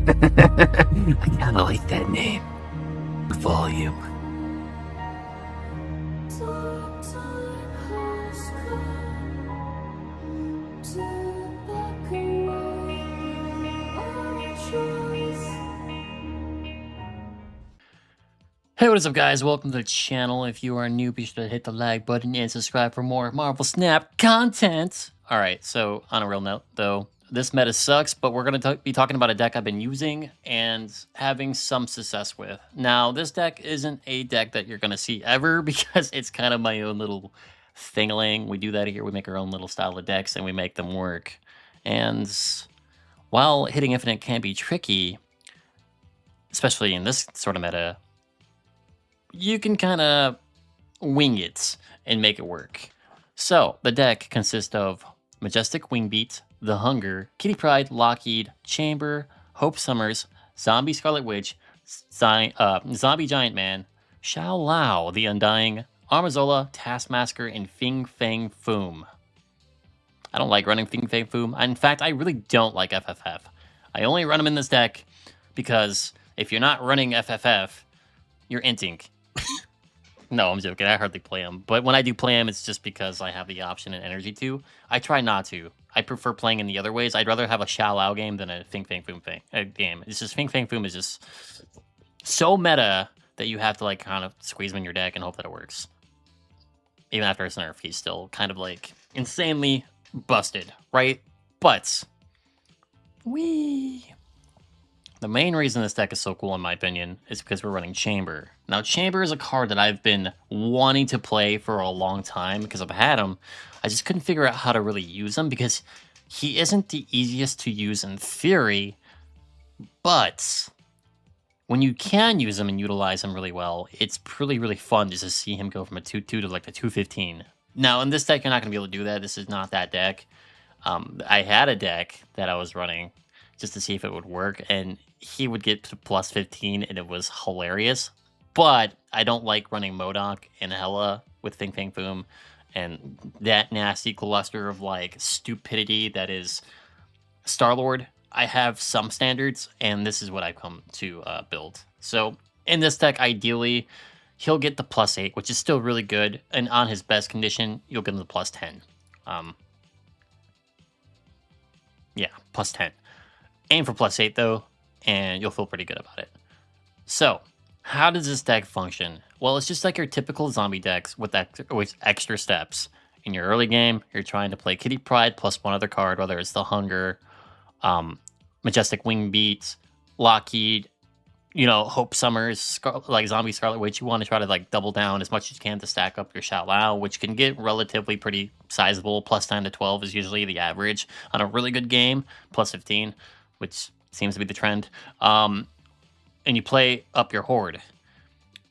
I kind of like that name. Volume. Hey, what is up, guys? Welcome to the channel. If you are new, be sure to hit the like button and subscribe for more Marvel Snap content. All right, so on a real note, though, this meta sucks, but we're going to be talking about a deck I've been using and having some success with. Now, this deck isn't a deck that you're going to see ever because it's kind of my own little thingling. We do that here. We make our own little style of decks and we make them work. And while hitting Infinite can be tricky, especially in this sort of meta, you can kind of wing it and make it work. So the deck consists of Majestic Wingbeat, The Hunger, Kitty Pryde, Lockheed, Chamber, Hope Summers, Zombie Scarlet Witch, Zombie Giant Man, Xiao Lao, The Undying, Armazola, Taskmaster, and Fing Fang Foom. I don't like running Fing Fang Foom. In fact, I really don't like FFF. I only run them in this deck because if you're not running FFF, you're inting. No, I'm joking. I hardly play them. But when I do play them, it's just because I have the option and energy to. I try not to. I prefer playing in the other ways. I'd rather have a Xiao Lao game than a Fing Fang Foom game. It's just Fing Fang Foom is just so meta that you have to like kind of squeeze him in your deck and hope that it works. Even after his nerf, he's still kind of like insanely busted, right? But the main reason this deck is so cool, in my opinion, is because we're running Chamber. Now, Chamber is a card that I've been wanting to play for a long time because I've had him. I just couldn't figure out how to really use him because he isn't the easiest to use in theory, but when you can use him and utilize him really well, it's really, really fun just to see him go from a 2-2 to like the 2-15. Now, in this deck, you're not going to be able to do that. This is not that deck. I had a deck that I was running just to see if it would work, and he would get to plus 15, and it was hilarious. But I don't like running MODOK and Hela with Fing Fang Foom, and that nasty cluster of like stupidity that is Star-Lord. I have some standards, and this is what I've come to build. So in this deck, ideally, he'll get the plus 8, which is still really good, and on his best condition, you'll get him the plus 10. Yeah, plus 10. Aim for plus 8, though, and you'll feel pretty good about it. So, how does this deck function? Well, it's just like your typical zombie decks with extra steps. In your early game, you're trying to play Kitty Pryde plus one other card, whether it's the Hunger, Majestic Wingbeat, Lockheed, Hope Summers, like Zombie Scarlet Witch. You want to try to like double down as much as you can to stack up your Xiao Lao, which can get relatively pretty sizable. Plus 10 to 12 is usually the average on a really good game. Plus 15, which seems to be the trend. And you play up your horde.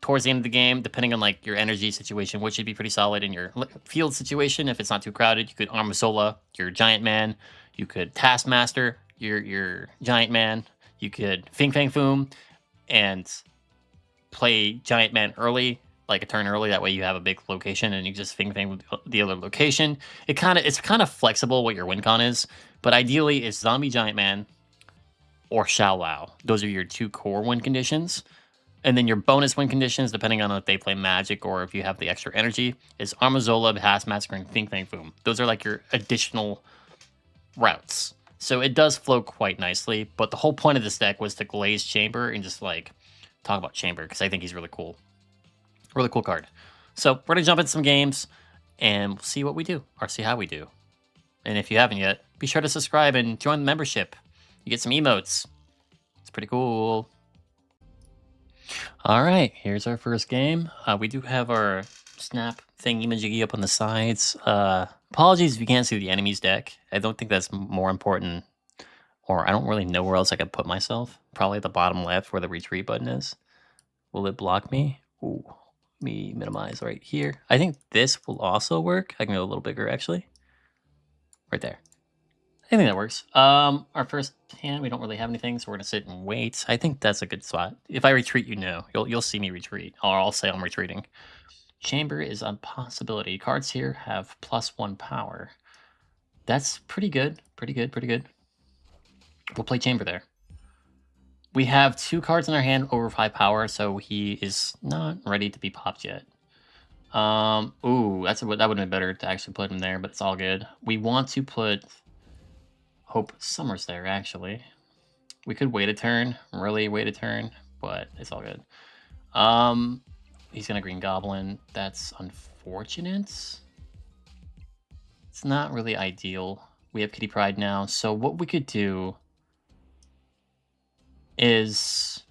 Towards the end of the game, depending on like your energy situation, which should be pretty solid in your field situation, if it's not too crowded, you could Armazola, your Giant Man. You could Taskmaster, your Giant Man. You could Fing Fang Foom and play Giant Man early, like a turn early. That way you have a big location and you just Fing Fang with the other location. It's kind of flexible what your win con is, but ideally it's Zombie Giant Man or Xiao Lao. Those are your two core win conditions. And then your bonus win conditions, depending on if they play Magic or if you have the extra energy, is Armazola, Taskmaster, and Fing Fang Foom. Those are like your additional routes. So it does flow quite nicely, but the whole point of this deck was to glaze Chamber and just like talk about Chamber because I think he's really cool. Really cool card. So we're going to jump into some games and we'll see what we do or see how we do. And if you haven't yet, be sure to subscribe and join the membership. You get some emotes. It's pretty cool. All right, here's our first game. We do have our snap thingy-majiggy up on the sides. Apologies if you can't see the enemy's deck. I don't think that's more important, or I don't really know where else I could put myself. Probably at the bottom left where the retreat button is. Will it block me? Ooh, let me minimize right here. I think this will also work. I can go a little bigger, actually. Right there. I think that works. Our first hand, we don't really have anything, so we're gonna sit and wait. I think that's a good spot. If I retreat, you'll see me retreat, or I'll say I'm retreating. Chamber is a possibility. Cards here have +1 power. That's pretty good. Pretty good. We'll play Chamber there. We have 2 cards in our hand over 5 power, so he is not ready to be popped yet. Ooh, that would have been better to actually put him there, but it's all good. We want to put Hope Summers there, actually. We could wait a turn, really wait a turn, but it's all good. He's gonna Green Goblin. That's unfortunate. It's not really ideal. We have Kitty Pryde now, so what we could do is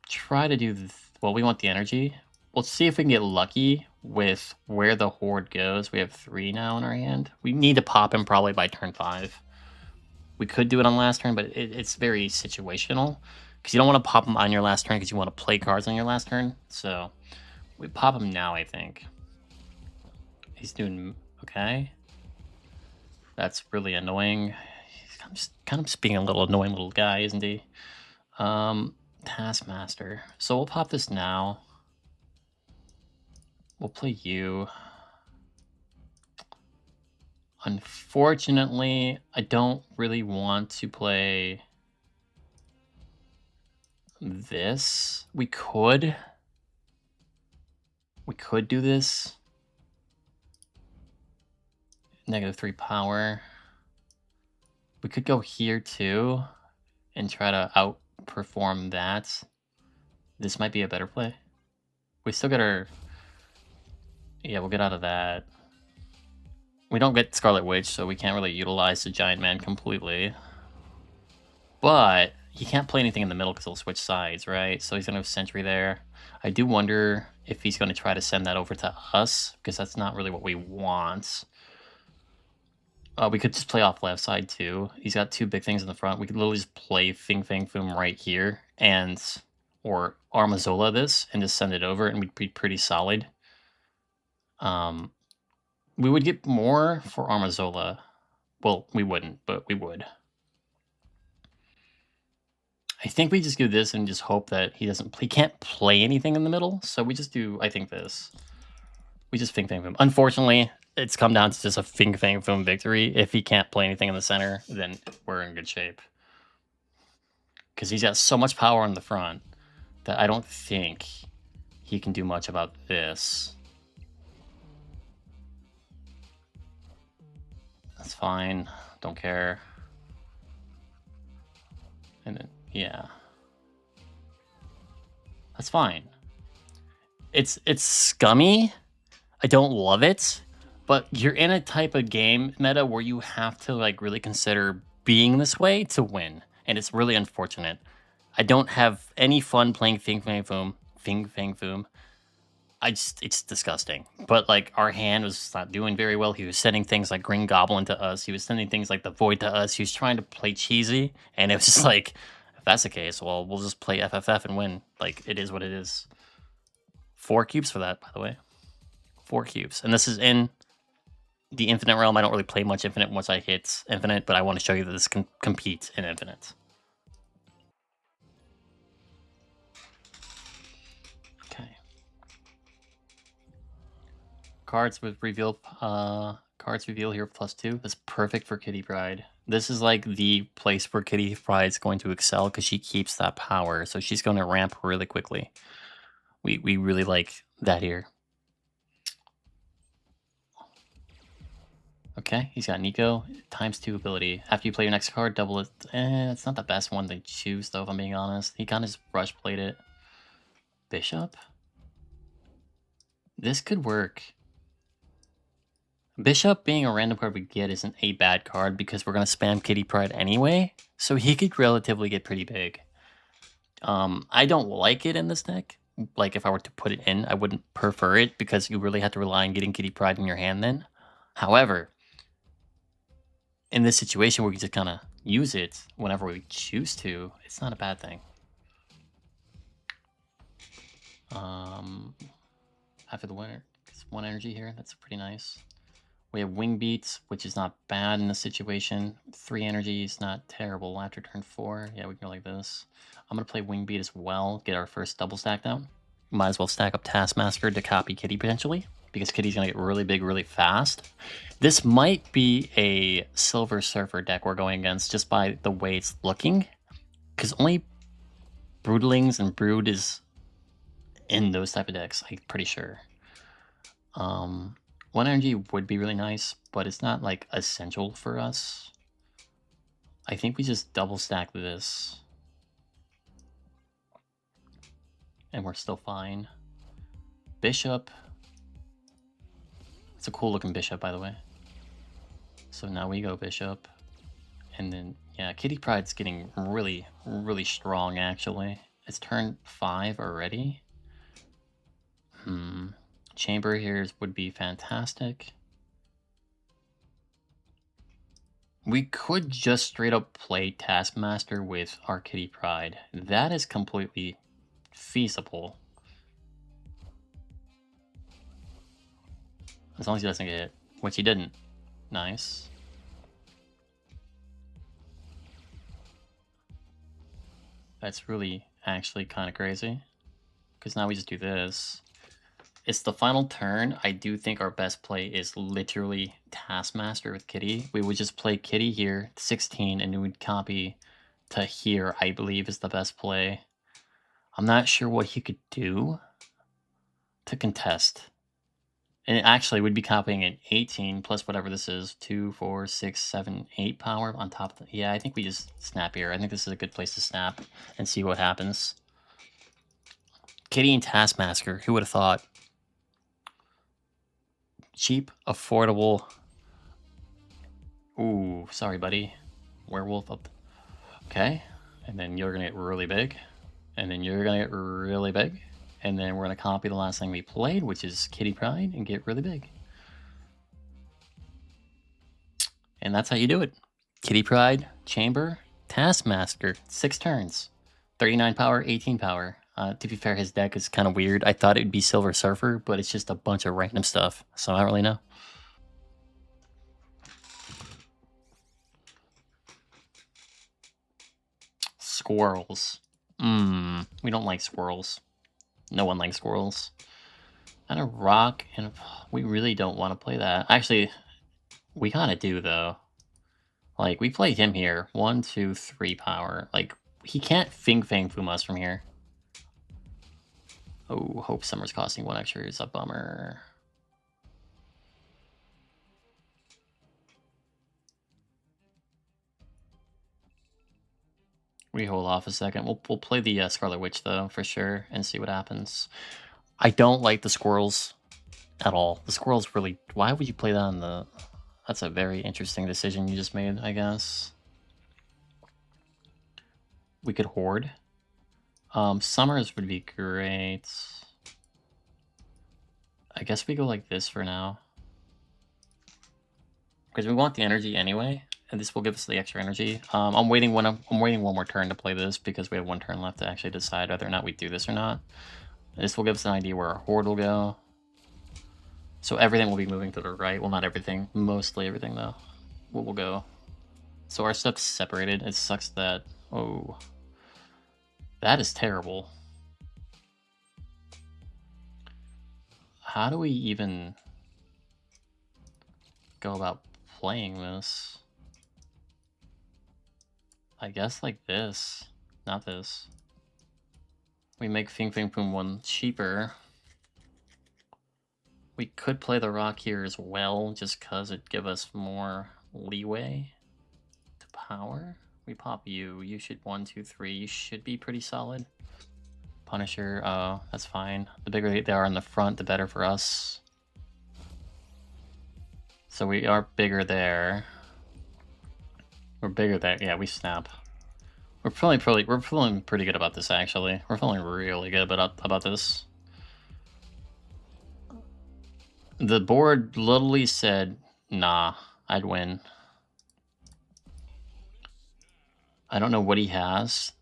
try to do... well, we want the energy. We'll see if we can get lucky with where the Horde goes. We have 3 now in our hand. We need to pop him probably by turn 5. We could do it on last turn, but it's very situational. Because you don't want to pop him on your last turn because you want to play cards on your last turn. So we pop him now, I think. He's doing okay. That's really annoying. He's kind of being a little annoying little guy, isn't he? Taskmaster. So we'll pop this now. We'll play you. Unfortunately, I don't really want to play this. We could do this. -3 power. We could go here too and try to outperform that. This might be a better play. We still get our... yeah, we'll get out of that. We don't get Scarlet Witch, so we can't really utilize the Giant Man completely. But he can't play anything in the middle because he'll switch sides, right? So he's going to have Sentry there. I do wonder if he's going to try to send that over to us, because that's not really what we want. We could just play off left side too. He's got 2 big things in the front. We could literally just play Fing Fang Foom right here, and or Armazola this, and just send it over, and we'd be pretty solid. We would get more for Armazola. Well, we wouldn't, but we would. I think we just do this and just hope that he can't play anything in the middle, so we just do, I think, this. We just Fing Fang Foom. Unfortunately, it's come down to just a Fing Fang Foom victory. If he can't play anything in the center, then we're in good shape. Because he's got so much power on the front that I don't think he can do much about this. That's fine. Don't care. And then, yeah. That's fine. It's scummy. I don't love it. But you're in a type of game meta where you have to like really consider being this way to win. And it's really unfortunate. I don't have any fun playing Fing Fang Foom. Fing Fang Foom. It's disgusting. But like our hand was not doing very well. He was sending things like Green Goblin to us. He was sending things like the Void to us. He was trying to play cheesy. And it was just like, if that's the case, well, we'll just play FFF and win. Like, it is what it is. 4 cubes for that, by the way. 4 cubes. And this is in the Infinite realm. I don't really play much Infinite once I hit Infinite, but I want to show you that this can compete in Infinite. Okay. Cards with reveal. Cards reveal here +2. That's perfect for Kitty Pryde. This is like the place where Kitty Pryde is going to excel because she keeps that power, so she's going to ramp really quickly. We really like that here. Okay, he's got Nico, ×2 ability. After you play your next card, double it. It's not the best one to choose, though, if I'm being honest. He kind of just rush played it. Bishop? This could work. Bishop being a random card we get isn't a bad card because we're going to spam Kitty Pryde anyway, so he could relatively get pretty big. I don't like it in this deck. Like, if I were to put it in, I wouldn't prefer it because you really have to rely on getting Kitty Pryde in your hand then. However, in this situation where we just kind of use it whenever we choose to, it's not a bad thing. After the winner, it's 1 energy here. That's pretty nice. We have Wing Beats, which is not bad in this situation. 3 energy is not terrible after turn 4. Yeah, we can go like this. I'm going to play Wing Beat as well, get our first double stack down. Might as well stack up Taskmaster to copy Kitty potentially, because Kitty's gonna get really big really fast. This might be a Silver Surfer deck we're going against just by the way it's looking, because only Broodlings and Brood is in those type of decks, I'm pretty sure. One energy would be really nice, but it's not like essential for us. I think we just double stack this. And we're still fine. Bishop. It's a cool looking bishop, by the way. So now we go bishop. And then, yeah, Kitty Pryde's getting really, really strong, actually. It's turn 5 already. Chamber here would be fantastic. We could just straight up play Taskmaster with our Kitty Pryde. That is completely feasible. As long as he doesn't get hit, which he didn't. Nice. That's really actually kind of crazy. Because now we just do this. It's the final turn. I do think our best play is literally Taskmaster with Kitty. We would just play Kitty here, 16, and we would copy to here, I believe, is the best play. I'm not sure what he could do to contest. And actually, we'd be copying an 18 plus whatever this is, 2, 4, 6, 7, 8 power on top of the... Yeah, I think we just snap here. I think this is a good place to snap and see what happens. Kitty and Taskmaster, who would have thought? Cheap, affordable. Ooh, sorry, buddy. Werewolf up. Okay. And then you're going to get really big. And then you're going to get really big. And then we're going to copy the last thing we played, which is Kitty Pryde, and get really big. And that's how you do it. Kitty Pryde, Chamber, Taskmaster, 6 turns. 39 power, 18 power. To be fair, his deck is kind of weird. I thought it would be Silver Surfer, but it's just a bunch of random stuff. So I don't really know. Squirrels. We don't like squirrels. No one likes squirrels. And a rock, and we really don't want to play that. Actually, we kind of do, though. Like, we played him here. 1, 2, 3 power. Like, he can't Fing Fang Foom us from here. Oh, Hope Summer's costing 1 extra is a bummer. We hold off a second. We'll play the Scarlet Witch, though, for sure, and see what happens. I don't like the squirrels at all. The squirrels really... Why would you play that on the... That's a very interesting decision you just made, I guess. We could hoard. Summers would be great. I guess we go like this for now. Because we want the energy anyway, and this will give us the extra energy. I'm waiting one more turn to play this because we have 1 turn left to actually decide whether or not we do this or not. This will give us an idea where our hoard will go. So everything will be moving to the right. Well, not everything. Mostly everything, though. What will go. So our stuff's separated. It sucks that... Oh. That is terrible. How do we even go about playing this? I guess like this. Not this. We make Fing Fang Foom 1 cheaper. We could play the rock here as well, just because it'd give us more leeway to power. We pop you. You should 1, 2, 3. You should be pretty solid. Punisher, that's fine. The bigger they are in the front, the better for us. So we are bigger there. We're bigger there. Yeah, we snap. We're feeling pretty good about this, actually. We're feeling really good about this. The board literally said, nah, I'd win. I don't know what he has,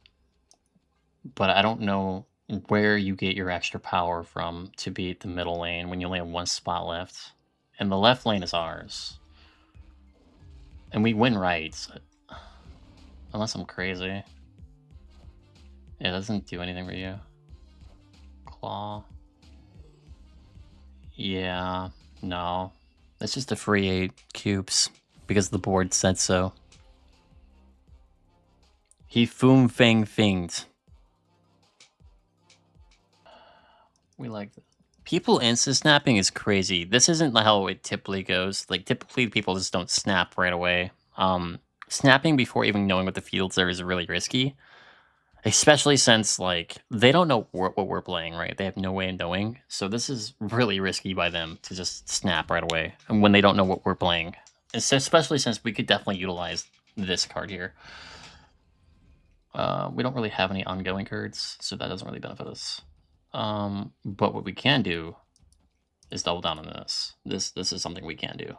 but I don't know where you get your extra power from to beat the middle lane when you only have 1 spot left. And the left lane is ours. And we win rights. Unless I'm crazy. Yeah, it doesn't do anything for you. Claw. Yeah, no. That's just a free 8 cubes because the board said so. He foom fang finged. We like that. People insta snapping is crazy. This isn't how it typically goes. Like typically people just don't snap right away. Snapping before even knowing what the fields are is really risky. Especially since like they don't know what we're playing, right? They have no way of knowing. So this is really risky by them to just snap right away and when they don't know what we're playing. Especially since we could definitely utilize this card here. We don't really have any ongoing cards, so that doesn't really benefit us. But what we can do is double down on this. This is something we can do.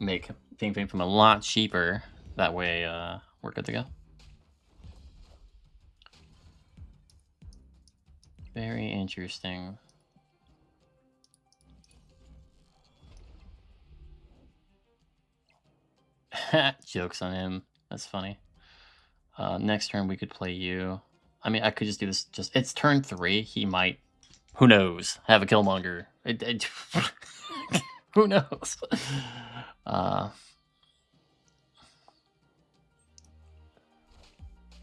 Make Fing Fang from a lot cheaper. That way, we're good to go. Very interesting. Jokes on him. That's funny. Next turn we could play you. I mean, I could just do this. It's turn 3. He might, who knows, have a Killmonger. Who knows?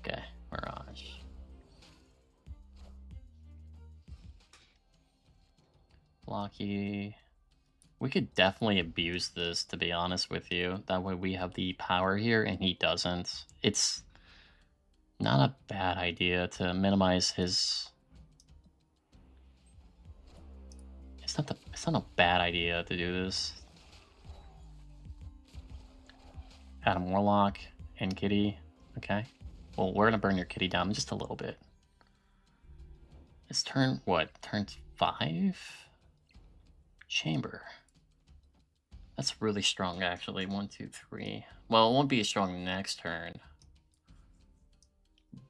Okay, Mirage. Locky. We could definitely abuse this, to be honest with you. That way we have the power here and he doesn't. It's not a bad idea to minimize his... It's not a bad idea to do this. Adam Warlock and Kitty. Okay. Well, we're gonna burn your Kitty down just a little bit. It's turn, what? Turn 5? Chamber. That's really strong, actually. 1, 2, 3. Well, it won't be as strong next turn.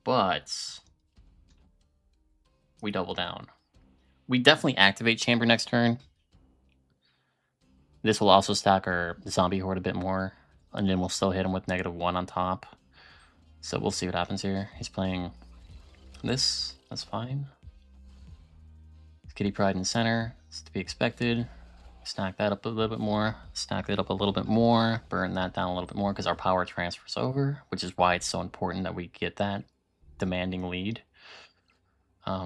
But we double down. We definitely activate Chamber next turn. This will also stack our Zombie Horde a bit more. And then we'll still hit him with -1 on top. So we'll see what happens here. He's playing this. That's fine. Kitty Pryde in center. It's to be expected. Stack that up a little bit more. Stack that up a little bit more. Burn that down a little bit more because our power transfers over, which is why it's so important that we get that demanding lead.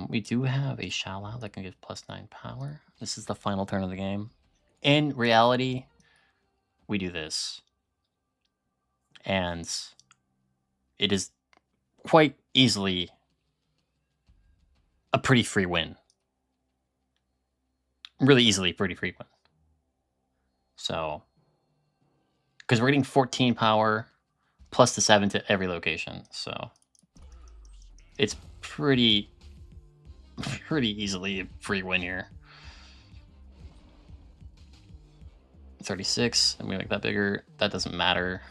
We do have a Shallow that can give +9 power. This is the final turn of the game. In reality, we do this. And it is quite easily a pretty free win. Really easily pretty free win. So, because we're getting 14 power plus the 7 to every location. So, it's pretty easily a free win here. 36, and we make that bigger. That doesn't matter.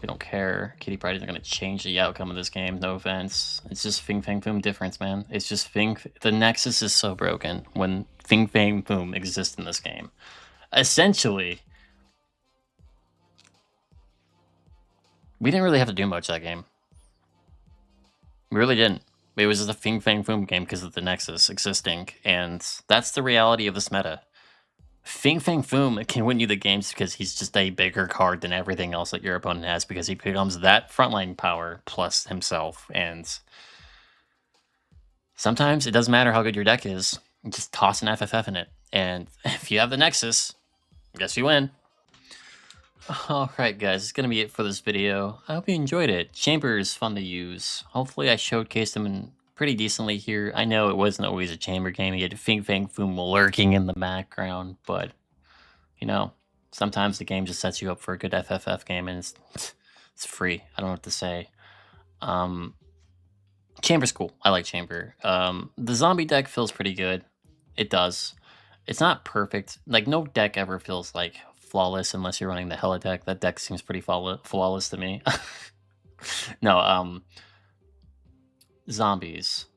We don't care. Kitty Pryde isn't going to change the outcome of this game. No offense. It's just Fing Fang Foom difference, man. It's just the Nexus is so broken when Fing Fang Foom exists in this game. Essentially, we didn't really have to do much that game. We really didn't. It was just a Fing Fang Foom game because of the Nexus existing, and that's the reality of this meta. Fing Fang Foom can win you the games because he's just a bigger card than everything else that your opponent has because he becomes that frontline power plus himself. And sometimes it doesn't matter how good your deck is. Just toss an FFF in it. And if you have the Nexus, I guess you win. Alright guys, it's going to be it for this video. I hope you enjoyed it. Chamber is fun to use. Hopefully I showcased him in pretty decently here. I know it wasn't always a Chamber game. You had Fing Fang Foom lurking in the background, but, you know, sometimes the game just sets you up for a good FFF game, and it's free. I don't know what to say. Chamber's cool. I like Chamber. The zombie deck feels pretty good. It does. It's not perfect. Like, no deck ever feels, like, flawless unless you're running the Hela deck. That deck seems pretty flawless to me. No, zombies,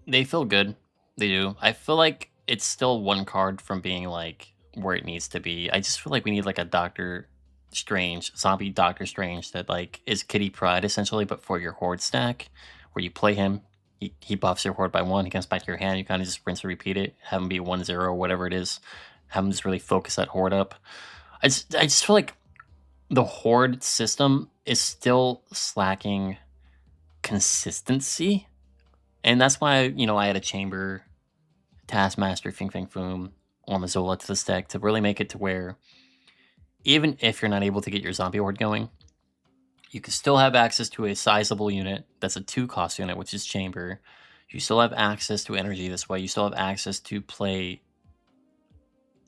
they feel good. They do. I feel like it's still one card from being like where it needs to be. I just feel like we need like a Doctor Strange, zombie Doctor Strange that like is Kitty Pryde essentially, but for your Horde stack, where you play him, He buffs your horde by 1. He comes back to your hand. You kind of just rinse and repeat it. Have him be 1-0 or whatever it is. Have him just really focus that horde up. I just feel like the horde system is still slacking consistency, and that's why I had a chamber, Taskmaster, Fing Fang Foom, or Mazola to this deck to really make it to where even if you're not able to get your zombie horde going, you can still have access to a sizable unit that's a 2-cost unit, which is chamber. You still have access to energy this way. You still have access to play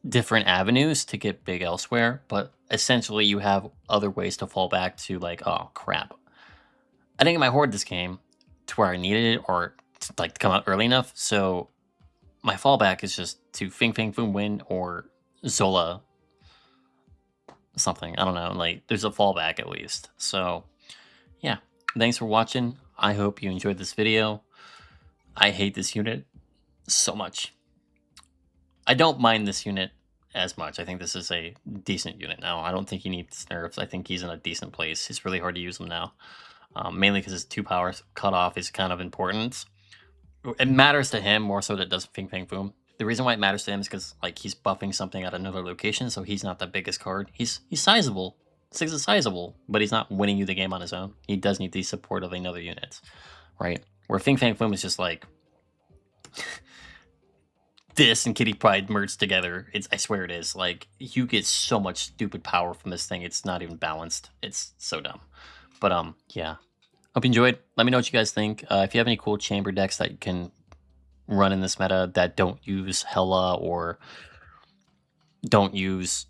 different avenues to get big elsewhere, but essentially you have other ways to fall back to, like, oh crap, I didn't get my horde this game to where I needed it, or to come out early enough, so my fallback is just to Fing Fang Foom win or Zola something. I don't know, like, there's a fallback at least. So yeah, thanks for watching. I hope you enjoyed this video. I hate this unit so much. I don't mind this unit as much. I think this is a decent unit now. I don't think he needs nerfs. I think he's in a decent place. It's really hard to use him now, mainly because his 2 powers cutoff is kind of important. It matters to him more so than it does Fing Fang Foom. The reason why it matters to him is because, like, he's buffing something at another location, so he's not the biggest card. He's sizable. 6 is sizable, but he's not winning you the game on his own. He does need the support of another unit, right? Where Fing Fang Foom is just like this and Kitty Pryde merged together. I swear it is. Like, you get so much stupid power from this thing. It's not even balanced. It's so dumb. But yeah. Hope you enjoyed. Let me know what you guys think. If you have any cool chamber decks that you can run in this meta that don't use Hela or don't use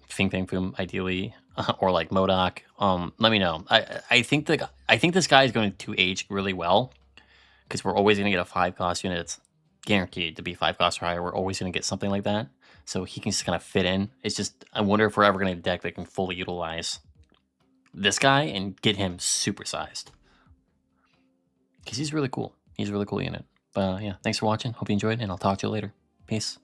Fing Fang Foom ideally, or like MODOK, let me know. I think this guy is going to age really well, because we're always going to get a 5-cost unit. It's guaranteed to be 5 costs or higher. We're always going to get something like that, so he can just kind of fit in. It's just, I wonder if we're ever going to get a deck that can fully utilize this guy and get him supersized, because he's really cool. He's a really cool unit. But yeah, thanks for watching. Hope you enjoyed, and I'll talk to you later. Peace.